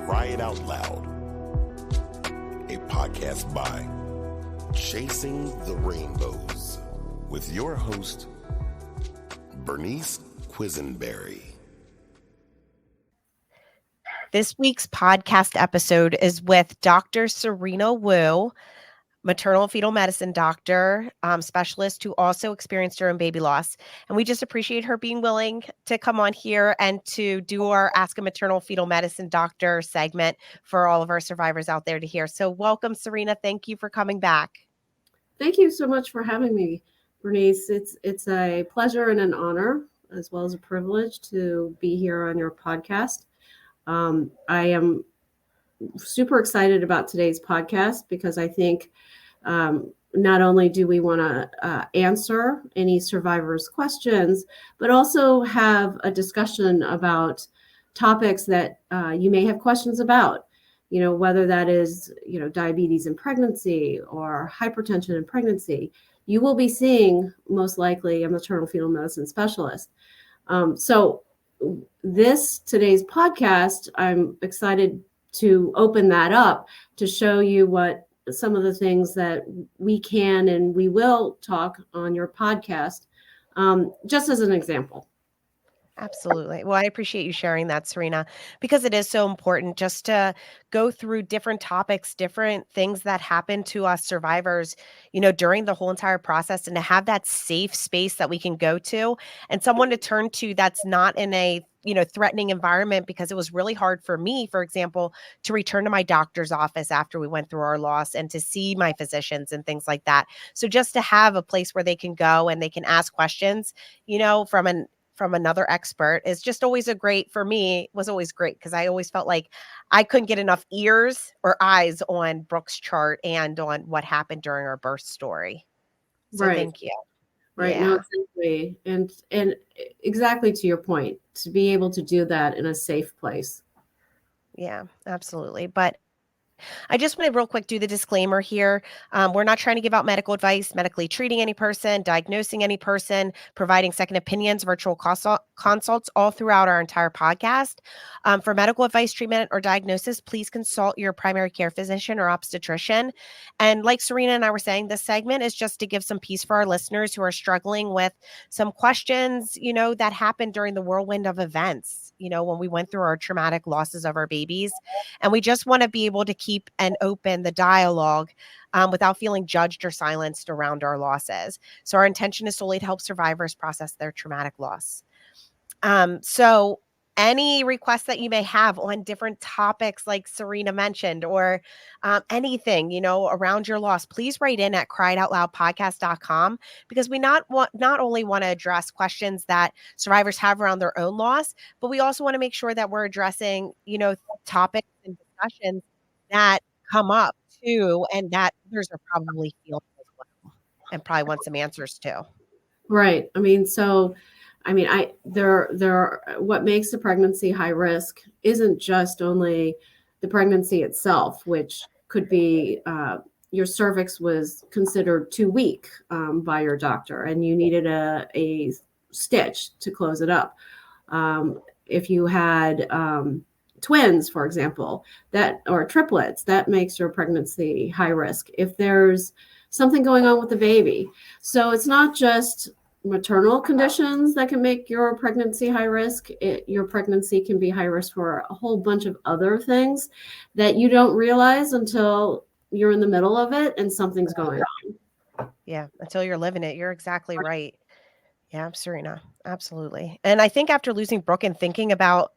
Cry It Out Loud, a podcast by Chasing the Rainbows with your host, Bernice Quisenberry. This week's podcast episode is with Dr. Serena Wu, maternal and fetal medicine doctor, specialist who also experienced her own baby loss. And we just appreciate her being willing to come on here and to do our Ask a Maternal Fetal Medicine Doctor segment for all of our survivors out there to hear. So welcome, Serena. Thank you for coming back. Thank you so much for having me, Bernice. It's a pleasure and an honor, as well as a privilege to be here on your podcast. I am super excited about today's podcast because I think not only do we want to answer any survivors' questions, but also have a discussion about topics that you may have questions about. You know, whether that is, diabetes in pregnancy or hypertension in pregnancy, you will be seeing most likely a maternal fetal medicine specialist. So today's podcast, I'm excited to open that up to show you what some of the things that we can and we will talk on your podcast, just as an example. Absolutely. Well, I appreciate you sharing that, Serena, because it is so important just to go through different topics, different things that happen to us survivors, during the whole entire process, and to have that safe space that we can go to and someone to turn to that's not in a threatening environment, because it was really hard for me, for example, to return to my doctor's office after we went through our loss and to see my physicians and things like that. So just to have a place where they can go and they can ask questions, from another expert is just always was always great, because I always felt like I couldn't get enough ears or eyes on Brooke's chart and on what happened during our birth story. So Right. Thank you. Right. Yeah. No, exactly. And exactly to your point, to be able to do that in a safe place. Yeah, absolutely. But I just want to real quick do the disclaimer here. We're not trying to give out medical advice, medically treating any person, diagnosing any person, providing second opinions, virtual consults all throughout our entire podcast. For medical advice, treatment, or diagnosis, please consult your primary care physician or obstetrician. And like Serena and I were saying, this segment is just to give some peace for our listeners who are struggling with some questions, that happened during the whirlwind of events, when we went through our traumatic losses of our babies. And we just want to be able to keep and open the dialogue without feeling judged or silenced around our losses. So our intention is solely to help survivors process their traumatic loss. So any requests that you may have on different topics, like Serena mentioned, or anything, around your loss, please write in at criedoutloudpodcast.com, because we not only want to address questions that survivors have around their own loss, but we also want to make sure that we're addressing, topics and discussions that come up too, and that others are probably feeling as well, and probably want some answers too. Right. What makes a pregnancy high risk isn't just only the pregnancy itself, which could be your cervix was considered too weak by your doctor and you needed a stitch to close it up. If you had twins, for example, or triplets, that makes your pregnancy high risk. If there's something going on with the baby. So it's not just maternal conditions that can make your pregnancy high risk. Your pregnancy can be high risk for a whole bunch of other things that you don't realize until you're in the middle of it and something's going on. Yeah, until you're living it. You're exactly right. Yeah, Serena, absolutely. And I think after losing Brooke and thinking about,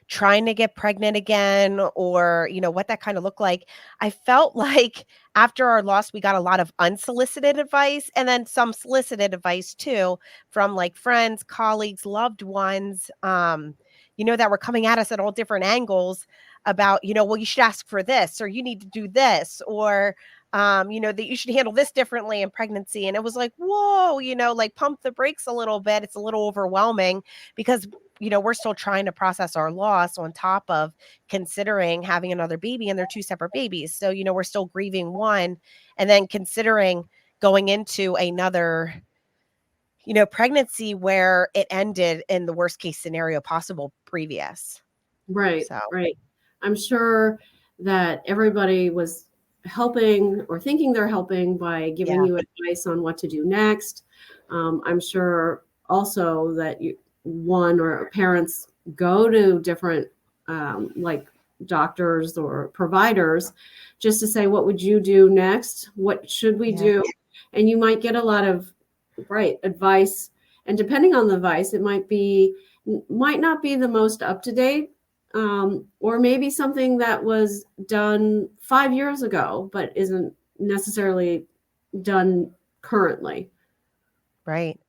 trying to get pregnant again, or, what that kind of looked like, I felt like after our loss, we got a lot of unsolicited advice, and then some solicited advice too, from like friends, colleagues, loved ones, that were coming at us at all different angles about, well, you should ask for this, or you need to do this, or that you should handle this differently in pregnancy. And it was like, whoa, like pump the brakes a little bit. It's a little overwhelming, because, we're still trying to process our loss on top of considering having another baby, and they're two separate babies. So, we're still grieving one, and then considering going into another, pregnancy where it ended in the worst case scenario possible previous. Right. So. Right. I'm sure that everybody was helping or thinking they're helping by giving Yeah. you advice on what to do next. I'm sure also that one or parents go to different like doctors or providers just to say, what would you do next? What should we Yeah. do? And you might get a lot of advice. And depending on the advice, it might not be the most up to date, or maybe something that was done 5 years ago, but isn't necessarily done currently. Right.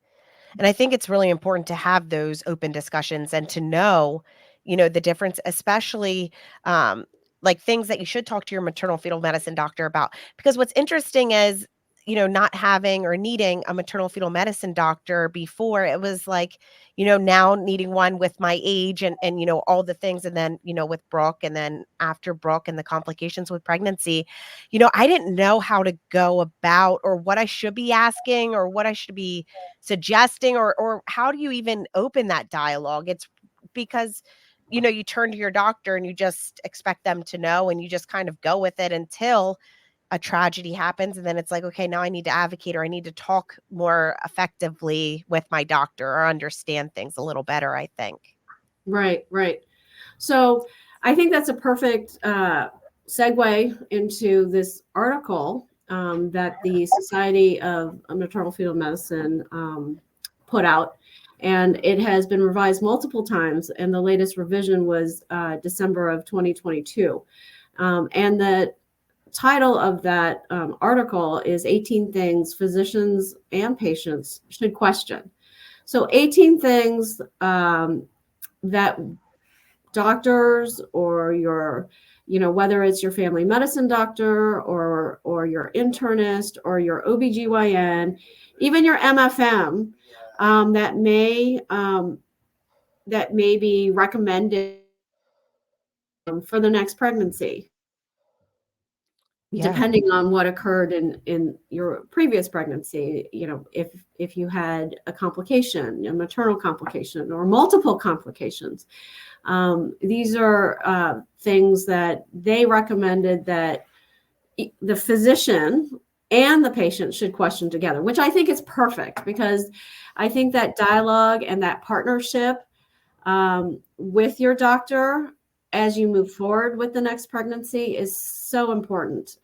And I think it's really important to have those open discussions and to know, the difference, especially um, like things that you should talk to your maternal fetal medicine doctor about. Because what's interesting is, not having or needing a maternal fetal medicine doctor before, it was like, now needing one with my age and all the things. And then, with Brooke, and then after Brooke and the complications with pregnancy, I didn't know how to go about, or what I should be asking, or what I should be suggesting, or how do you even open that dialogue? It's because you turn to your doctor and you just expect them to know, and you just kind of go with it until a tragedy happens, and then it's like, okay, now I need to advocate, or I need to talk more effectively with my doctor, or understand things a little better, I think. Right, right. So I think that's a perfect segue into this article that the Society of Maternal Fetal Medicine put out. And it has been revised multiple times. And the latest revision was December of 2022. And the title of that article is 18 Things Physicians and Patients Should Question. So 18 things that doctors or your whether it's your family medicine doctor or your internist or your OBGYN, even your MFM, that may be recommended for the next pregnancy, Yeah. depending on what occurred in your previous pregnancy. If you had a complication, a maternal complication, or multiple complications. These are things that they recommended that the physician and the patient should question together, which I think is perfect, because I think that dialogue and that partnership with your doctor as you move forward with the next pregnancy is so important.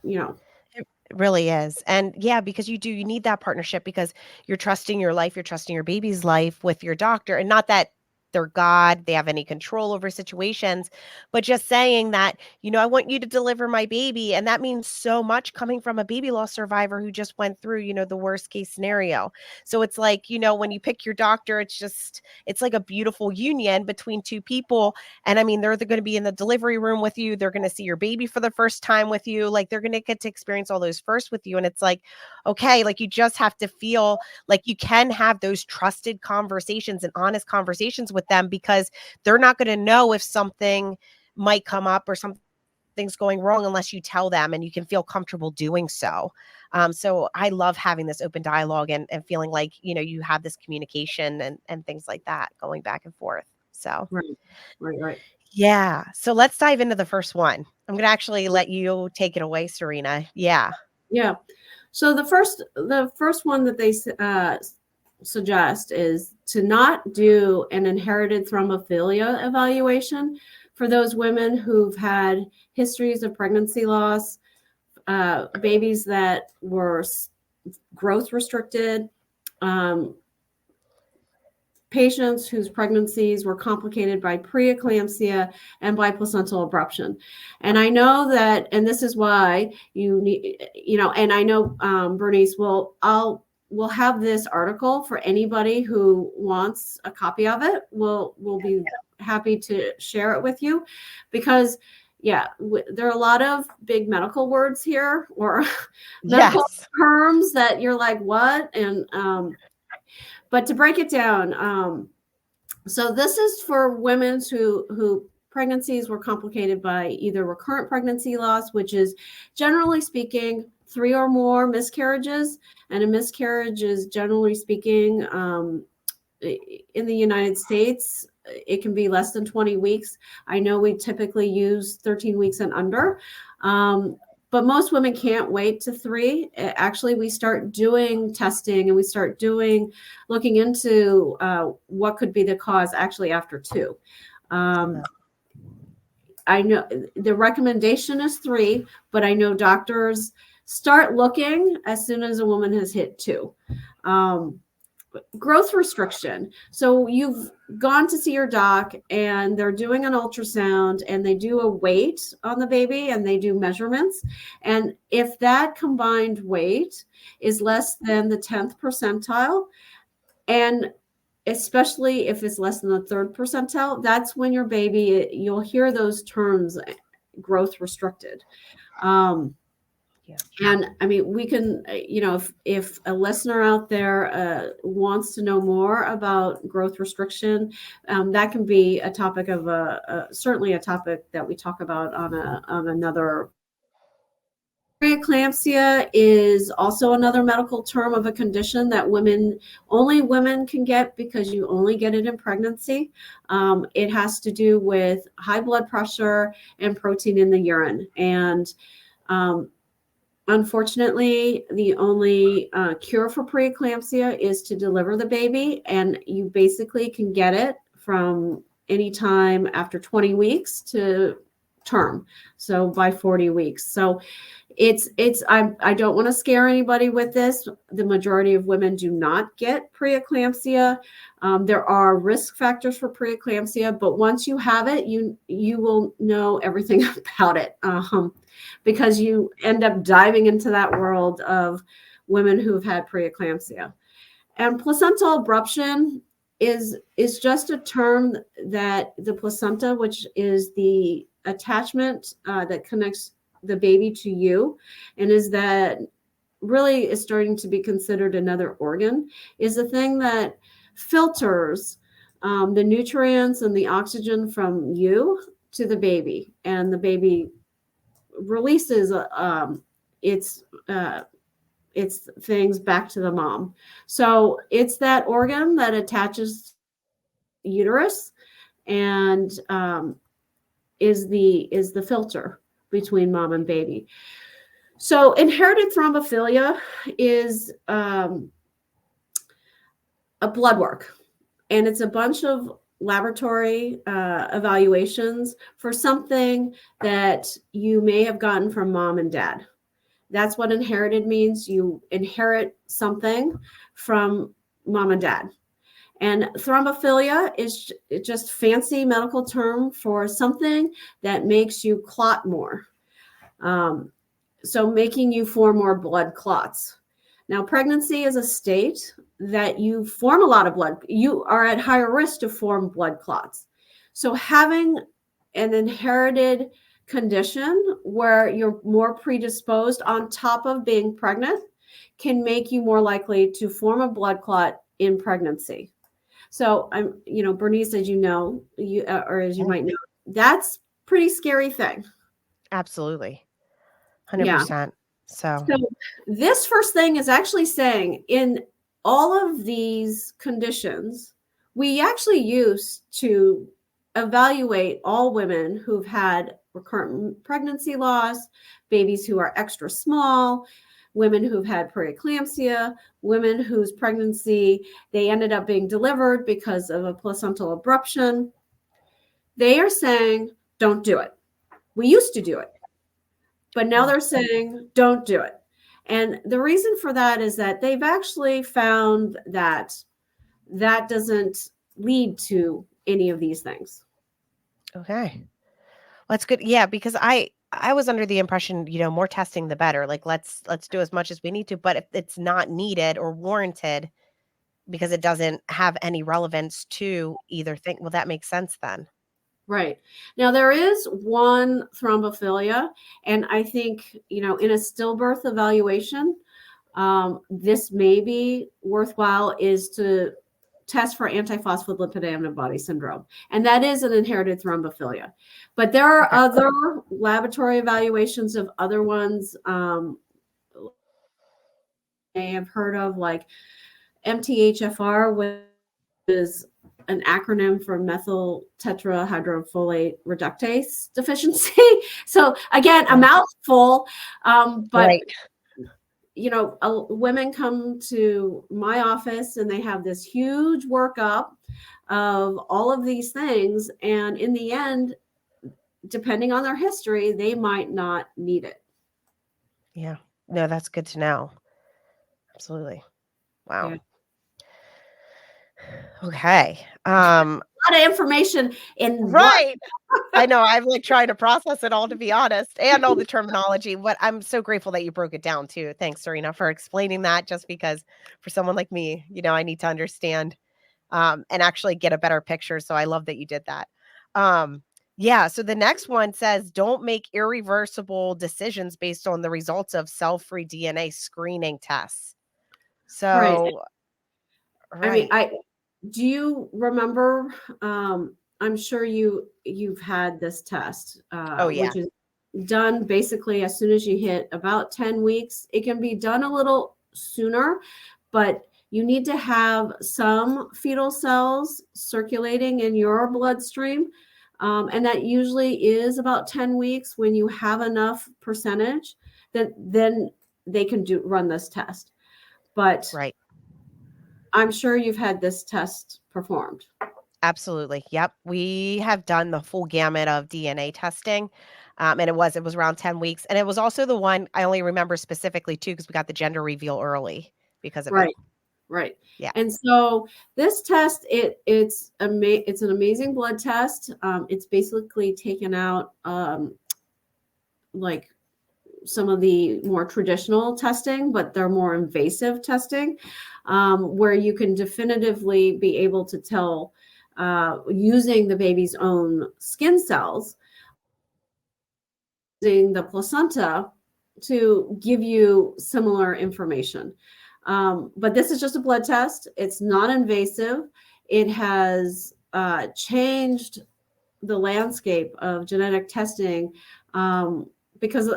You know, It really is. And yeah, because you need that partnership, because you're trusting your life, you're trusting your baby's life with your doctor. And not that they're God, they have any control over situations, but just saying that, I want you to deliver my baby. And that means so much, coming from a baby loss survivor who just went through, the worst case scenario. So it's like, when you pick your doctor, it's like a beautiful union between two people. And I mean, they're going to be in the delivery room with you. They're going to see your baby for the first time with you. Like, they're going to get to experience all those first with you. And it's like, okay, like, you just have to feel like you can have those trusted conversations and honest conversations with them, because they're not going to know if something might come up or something's going wrong unless you tell them, and you can feel comfortable doing so. So I love having this open dialogue, and feeling like, you have this communication and things like that going back and forth. So right, right, right. yeah. So let's dive into the first one. I'm going to actually let you take it away, Serena. Yeah. Yeah. So the first one that they suggest is to not do an inherited thrombophilia evaluation for those women who've had histories of pregnancy loss, babies that were growth restricted, um, patients whose pregnancies were complicated by preeclampsia and by placental abruption. And I know that, and this is why you need, and I know Bernice we'll have this article for anybody who wants a copy of it. We'll be happy to share it with you, because there are a lot of big medical words here, or medical Yes. terms that you're like, what? And but to break it down, so this is for women who pregnancies were complicated by either recurrent pregnancy loss, which is generally speaking 3 or more miscarriages, and a miscarriage is generally speaking in the United States, it can be less than 20 weeks. I know we typically use 13 weeks and under. But most women can't wait to 3. Actually, we start doing testing and we start looking into what could be the cause actually after 2. I know the recommendation is 3, but I know doctors start looking as soon as a woman has hit 2. Growth restriction. So you've gone to see your doc and they're doing an ultrasound and they do a weight on the baby and they do measurements. And if that combined weight is less than the 10th percentile, and especially if it's less than the 3rd percentile, that's when your baby, you'll hear those terms, growth restricted. And I mean, we can, if a listener out there wants to know more about growth restriction, that can be a topic of certainly a topic that we talk about on another. Preeclampsia is also another medical term of a condition that only women can get because you only get it in pregnancy. It has to do with high blood pressure and protein in the urine. And unfortunately, the only cure for preeclampsia is to deliver the baby, and you basically can get it from any time after 20 weeks to term, so by 40 weeks. So I don't want to scare anybody with this. The majority of women do not get preeclampsia. There are risk factors for preeclampsia, but once you have it, you will know everything about it. Because you end up diving into that world of women who've had preeclampsia. And placental abruption is just a term that the placenta, which is the attachment that connects the baby to you, and is starting to be considered another organ, is the thing that filters the nutrients and the oxygen from you to the baby, and the baby releases its things back to the mom. So it's that organ that attaches uterus and is the filter between mom and baby. So inherited thrombophilia is a blood work, and it's a bunch of laboratory evaluations for something that you may have gotten from mom and dad. That's what inherited means. You inherit something from mom and dad. And thrombophilia is just fancy medical term for something that makes you clot more. So making you form more blood clots. Now, pregnancy is a state that you form a lot of blood. You are at higher risk to form blood clots. So having an inherited condition where you're more predisposed on top of being pregnant can make you more likely to form a blood clot in pregnancy. So Bernice, as you know, as you might know, that's pretty scary thing. Absolutely. 100%. Yeah. So this first thing is actually saying in all of these conditions, we actually use to evaluate all women who've had recurrent pregnancy loss, babies who are extra small, women who've had preeclampsia, women whose pregnancy, they ended up being delivered because of a placental abruption. They are saying, don't do it. We used to do it, but now they're saying, don't do it. And the reason for that is that they've actually found that that doesn't lead to any of these things. Okay. Well, that's good. Yeah, because I was under the impression, more testing the better. Like let's do as much as we need to, but if it's not needed or warranted because it doesn't have any relevance to either thing, well, that makes sense then. Right. Now, there is one thrombophilia, and I think, in a stillbirth evaluation, this may be worthwhile, is to test for antiphospholipid antibody syndrome. And that is an inherited thrombophilia. But there are other laboratory evaluations of other ones may have heard of, like MTHFR, is an acronym for methyl tetrahydrofolate reductase deficiency. So again, a mouthful, but Right. Women come to my office and they have this huge workup of all of these things, and in the end, depending on their history, they might not need it. Yeah. No, that's good to know. Absolutely. Wow. Yeah. Okay. A lot of information in Right. I know. I'm like trying to process it all, to be honest, and all the terminology. But I'm so grateful that you broke it down too. Thanks, Serena, for explaining that. Just because for someone like me, I need to understand and actually get a better picture. So I love that you did that. Yeah. So the next one says, don't make irreversible decisions based on the results of cell-free DNA screening tests. Right. So, I mean, right. do you remember? I'm sure you've had this test, Oh, yeah. which is done basically as soon as you hit about 10 weeks. It can be done a little sooner, but you need to have some fetal cells circulating in your bloodstream. And that usually is about 10 weeks. When you have enough percentage, then they can run this test. But Right. I'm sure you've had this test performed. Absolutely. Yep. We have done the full gamut of DNA testing. And it was around 10 weeks. And it was also the one I only remember specifically too, because we got the gender reveal early because of it. Right. Yeah. And so this test, it's an amazing blood test. It's basically taken out like some of the more traditional testing, but they're more invasive testing, where you can definitively be able to tell using the baby's own skin cells, using the placenta to give you similar information. But this is just a blood test. It's not invasive. It has changed the landscape of genetic testing, because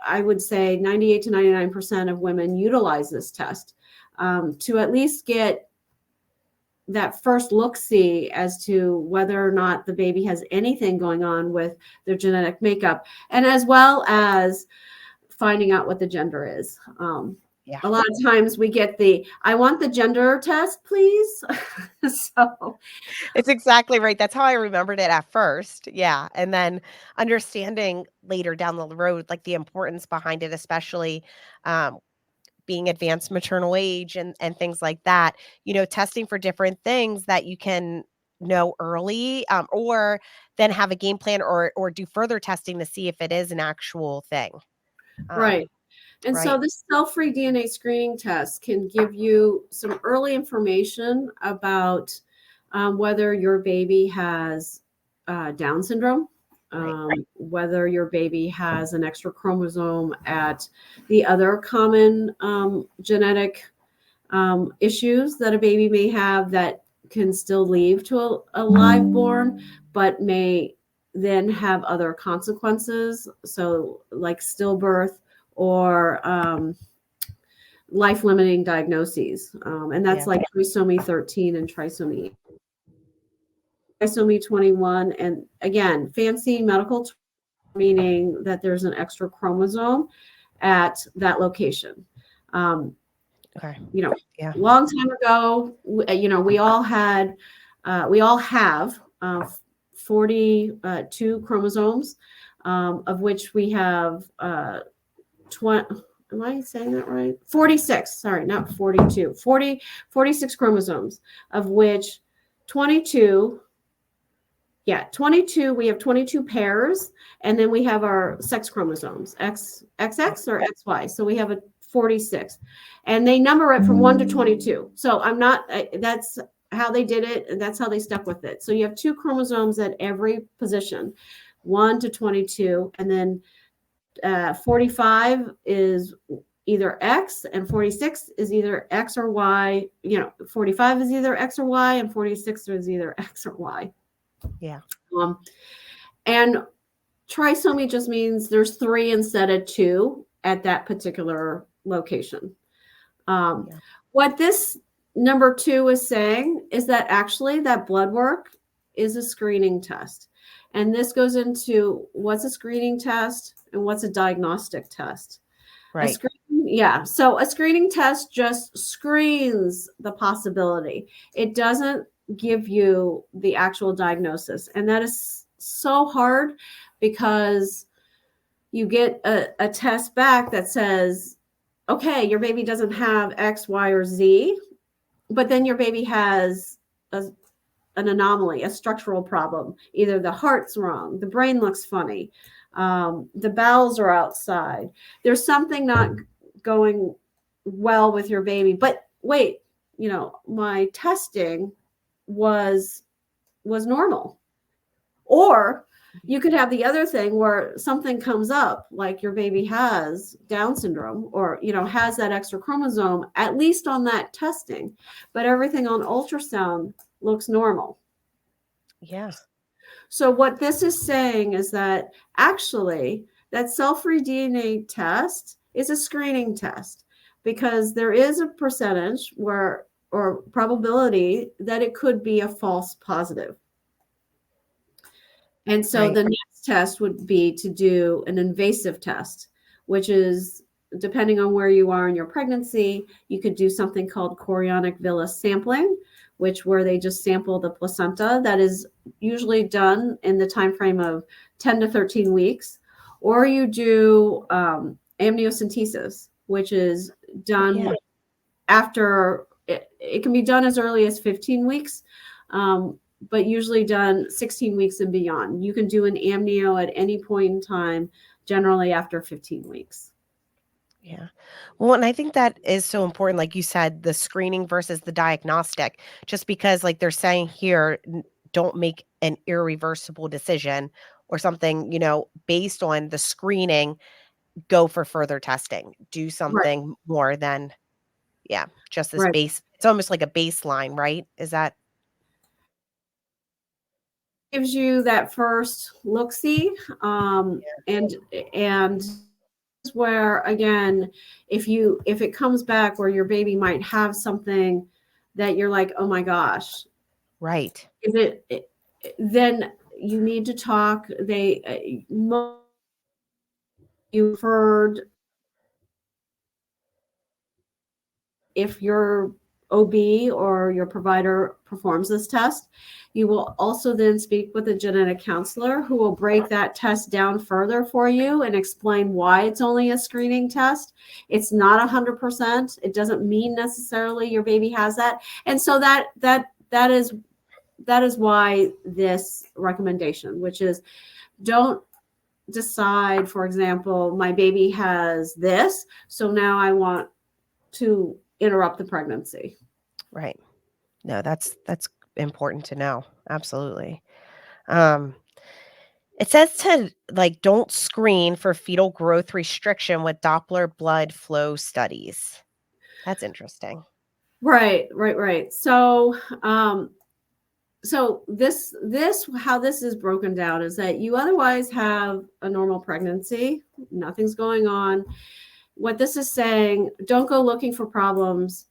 I would say 98 to 99% of women utilize this test to at least get that first look-see as to whether or not the baby has anything going on with their genetic makeup, and as well as finding out what the gender is. Yeah. A lot of times we get I want the gender test, please. So It's exactly right. That's how I remembered it at first. Yeah. And then understanding later down the road, like the importance behind it, especially being advanced maternal age and things like that, testing for different things that you can know early, or then have a game plan or do further testing to see if it is an actual thing. right. And so this cell-free DNA screening test can give you some early information about whether your baby has Down syndrome, whether your baby has an extra chromosome at the other common genetic issues that a baby may have that can still lead to a live born, but may then have other consequences. So like stillbirth or life-limiting diagnoses. And that's like trisomy 13 and trisomy 21. And again, fancy medical meaning that there's an extra chromosome at that location. Okay. Long time ago, we all have 42 chromosomes, of which we have 20. Am I saying that right? 46. Sorry, not 42. 46 chromosomes, of which 22. Yeah, 22. We have 22 pairs, and then we have our sex chromosomes, XX or XY. So we have a 46, and they number it from 1 to 22. So that's how they did it, and that's how they stuck with it. So you have 2 chromosomes at every position, 1 to 22, and then 45 is either X, and 46 is either X or Y. 45 is either X or Y, and 46 is either X or Y. Yeah. And trisomy just means there's 3 instead of 2 at that particular location. What this number two is saying is that actually that blood work is a screening test. And this goes into what's a screening test and what's a diagnostic test. Right. So a screening test just screens the possibility. It doesn't give you the actual diagnosis. And that is so hard because you get a test back that says, okay, your baby doesn't have X, Y, or Z, but then your baby has an anomaly, a structural problem. Either the heart's wrong, the brain looks funny, the bowels are outside. There's something not going well with your baby. But wait, my testing was normal. Or you could have the other thing where something comes up, like your baby has Down syndrome or, has that extra chromosome, at least on that testing, but everything on ultrasound looks normal. Yeah. So what this is saying is that actually that cell-free DNA test is a screening test because there is a percentage or probability that it could be a false positive. And so Right. the next test would be to do an invasive test, which is depending on where you are in your pregnancy, you could do something called chorionic villus sampling, where they just sample the placenta. That is usually done in the time frame of 10 to 13 weeks. Or you do amniocentesis, which is done after, it can be done as early as 15 weeks. But usually done 16 weeks and beyond. You can do an amnio at any point in time, generally after 15 weeks. Yeah. Well, and I think that is so important, like you said, the screening versus the diagnostic, just because, like they're saying here, don't make an irreversible decision or something, based on the screening, go for further testing, do Right. something more than, just this Right. base. It's almost like a baseline, right? Is that? Gives you that first look-see, and where again, if it comes back where your baby might have something that you're like, oh my gosh, Right. is it, then you need to talk. You've heard, if your OB or your provider performs this test, you will also then speak with a genetic counselor who will break that test down further for you and explain why it's only a screening test. It's not 100%. It doesn't mean necessarily your baby has that. And so that is why this recommendation, which is, don't decide, for example, my baby has this, so now I want to interrupt the pregnancy. Right. No, that's important to know. Absolutely. Um, it says to, like, don't screen for fetal growth restriction with Doppler blood flow studies. That's interesting. Right. So, this how this is broken down is that you otherwise have a normal pregnancy, nothing's going on. What this is saying, don't go looking for problems.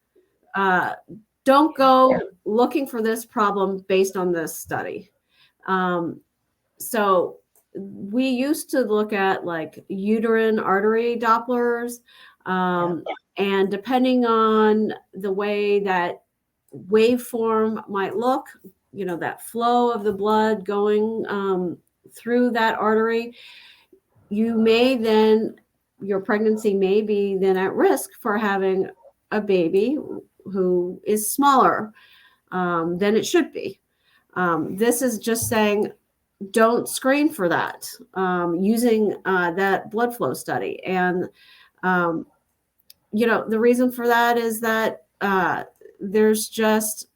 Don't go looking for this problem based on this study. So we used to look at like uterine artery Dopplers, and depending on the way that waveform might look, that flow of the blood going through that artery, your pregnancy may be then at risk for having a baby who is smaller than it should be. This is just saying, don't screen for that using that blood flow study. And, the reason for that is that there's just,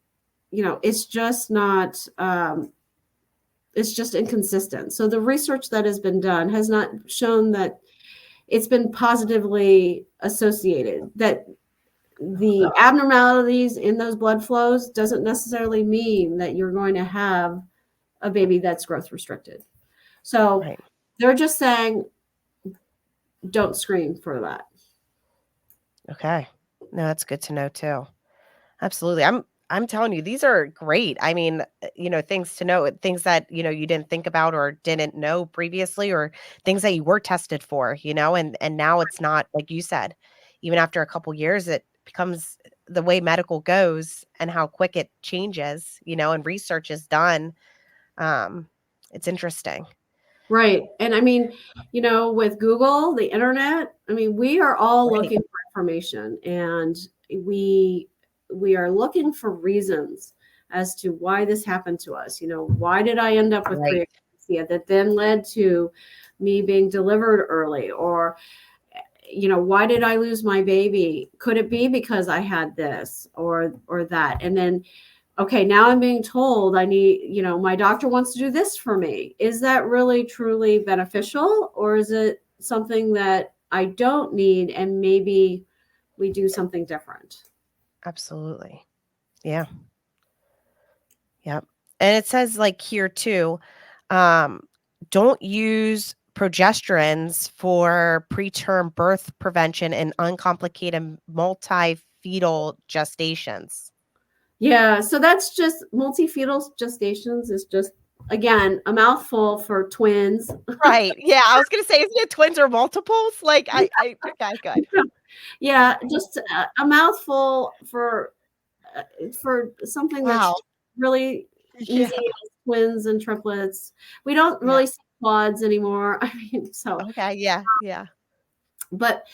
it's just not, it's just inconsistent. So the research that has been done has not shown that it's been positively associated, that the abnormalities in those blood flows doesn't necessarily mean that you're going to have a baby that's growth restricted. So they're just saying, don't screen for that. Okay. No, that's good to know too. Absolutely. I'm telling you, these are great. I mean, things to know, things that, you didn't think about or didn't know previously, or things that you were tested for, and now it's not like you said, even after a couple years, it becomes the way medical goes and how quick it changes, and research is done. Um, it's interesting. Right. And I mean, with Google, the internet, I mean, we are all Right. looking for information, and we we are looking for reasons as to why this happened to us. Why did I end up with Right. preeclampsia that then led to me being delivered early? Or, why did I lose my baby? Could it be because I had this or that? And then, okay, now I'm being told I need, my doctor wants to do this for me. Is that really truly beneficial, or is it something that I don't need, and maybe we do something different? Absolutely. Yeah. Yep. And it says like here too, um, don't use progesterones for preterm birth prevention and uncomplicated multi-fetal gestations. Yeah, so that's just multi-fetal gestations is just, again, a mouthful for twins. Right. Yeah. I was gonna say, isn't it twins or multiples? Like I okay, good. Yeah, just a mouthful for something that's Wow. really Yeah. easy as twins and triplets. We don't Yeah. really see quads anymore. I mean, so, Okay. Yeah. Yeah. but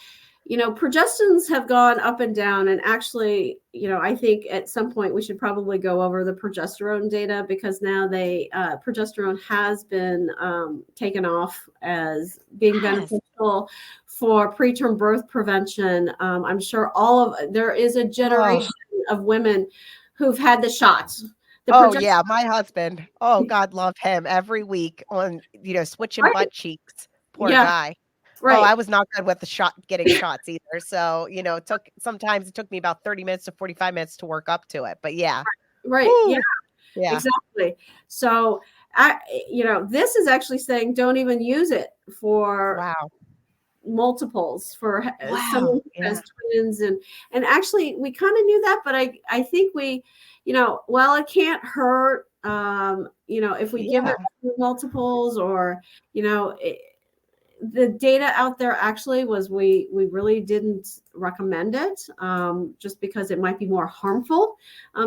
progestins have gone up and down, and actually, I think at some point we should probably go over the progesterone data, because now progesterone has been taken off as being Yes. beneficial for preterm birth prevention. I'm sure there is a Oh. generation of women who've had the shots. The Oh progesterone, yeah, my husband. Oh, God love him every week on, switching right? butt cheeks. Poor Yeah, guy. Oh, right, I was not good with getting shots either. So, it took me about 30 minutes to 45 minutes to work up to it. But yeah. right. Yeah, Whoo. Yeah. exactly. So, this is actually saying don't even use it for Wow. multiples, for someone Wow. who Yeah. has twins. And actually, we kind of knew that, but I think we, well, it can't hurt, if we give Yeah. it multiples, or, the data out there actually was, we really didn't recommend it, just because it might be more harmful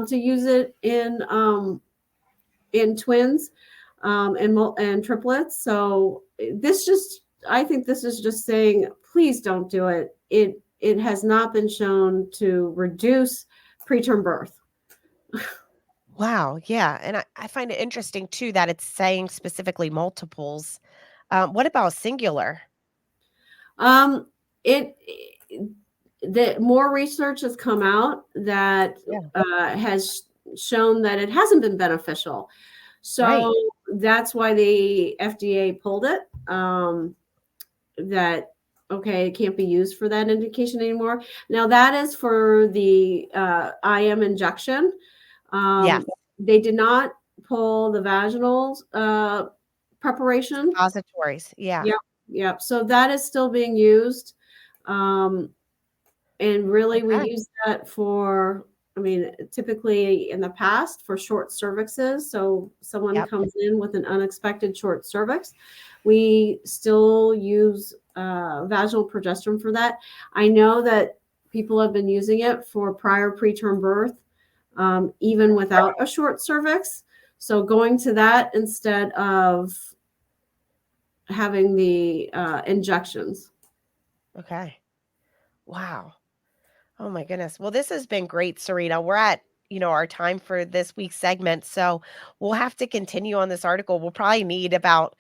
to use it in twins, and triplets. So I think this is just saying, please don't do it. It has not been shown to reduce preterm birth. Wow. Yeah. And I find it interesting too that it's saying specifically multiples. What about singular? Um, it the more research has come out that Yeah. has shown that it hasn't been beneficial. So Right. that's why the FDA pulled it. That, okay, it can't be used for that indication anymore. Now that is for the IM injection. Yes. They did not pull the vaginal preparation. Suppositories. Yeah. Yep, yep. So that is still being used. Um, and really, we Okay. use that for, I mean, typically in the past for short cervixes. So someone Yep. comes in with an unexpected short cervix, we still use vaginal progesterone for that. I know that people have been using it for prior preterm birth, even without a short cervix. So going to that instead of having the injections. Okay. Wow. Oh my goodness. Well, this has been great, Serena. We're at, our time for this week's segment. So we'll have to continue on this article. We'll probably need about,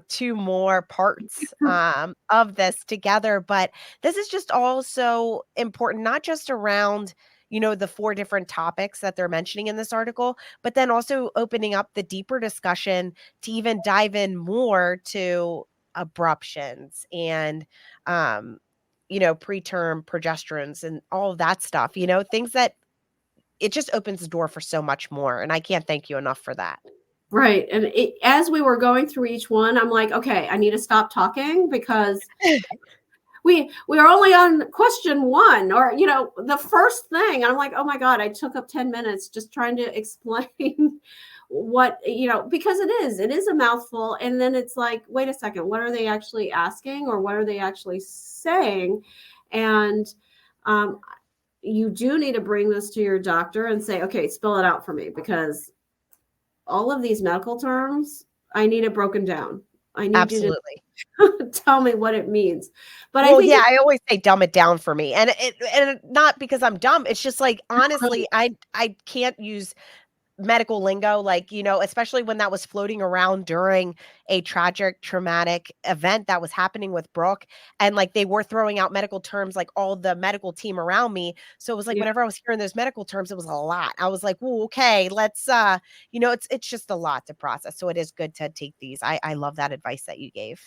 two more parts of this together. But this is just also important, not just around, the four different topics that they're mentioning in this article, but then also opening up the deeper discussion to even dive in more to abruptions and preterm progesterones and all of that stuff, things that it just opens the door for so much more. And I can't thank you enough for that. Right. And as we were going through each one, I'm like, okay, I need to stop talking, because we are only on question 1, or the first thing. I'm like, oh my God, I took up 10 minutes just trying to explain what, because it is a mouthful. And then it's like, wait a second, what are they actually asking, or what are they actually saying? And you do need to bring this to your doctor and say, okay, spell it out for me, because all of these medical terms, I need it broken down. I need you Absolutely. to tell me what it means. But I Well, think yeah, I always say dumb it down for me. And not because I'm dumb. It's just like, honestly, I can't use medical lingo, like, especially when that was floating around during a tragic, traumatic event that was happening with Brooke. And like they were throwing out medical terms, like all the medical team around me. So it was like yeah, whenever I was hearing those medical terms, it was a lot. I was like, "Ooh, okay, let's it's just a lot to process." So it is good to take these. I love that advice that you gave.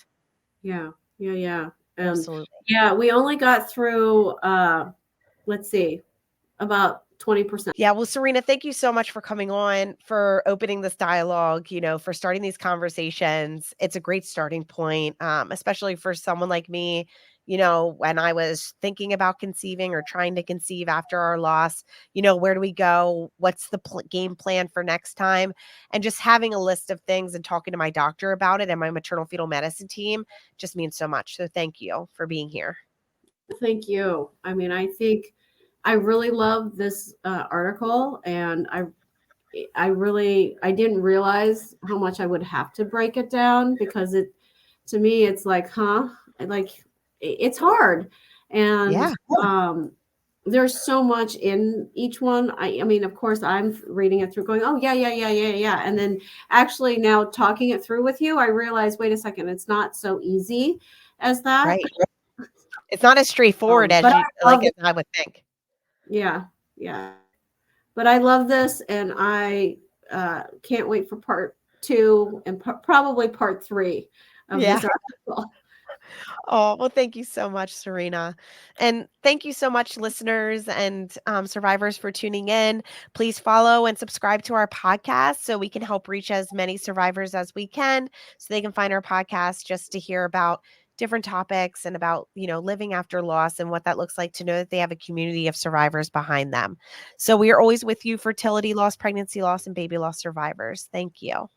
yeah, yeah, yeah. Absolutely. Yeah, we only got through let's see, about 20%. Yeah, well, Serena, thank you so much for coming on, for opening this dialogue, for starting these conversations. It's a great starting point, especially for someone like me. When I was thinking about conceiving or trying to conceive after our loss, where do we go? What's the game plan for next time? And just having a list of things and talking to my doctor about it and my maternal fetal medicine team just means so much. So thank you for being here. Thank you. I mean, I think I really love this article, and I didn't realize how much I would have to break it down, because to me it's like, like it's hard. And Yeah. there's so much in each one. I mean, of course, I'm reading it through going, oh yeah, yeah, yeah, yeah, yeah. And then actually now talking it through with you, I realize, wait a second, it's not so easy as that. Right. It's not as straightforward But as I love as I would think. Yeah, yeah. But I love this, and I can't wait for part 2 and probably part 3 of Yeah. this article. Oh, well, thank you so much, Serena. And thank you so much, listeners and survivors, for tuning in. Please follow and subscribe to our podcast so we can help reach as many survivors as we can, so they can find our podcast just to hear about different topics and about, living after loss and what that looks like, to know that they have a community of survivors behind them. So we are always with you, fertility loss, pregnancy loss, and baby loss survivors. Thank you.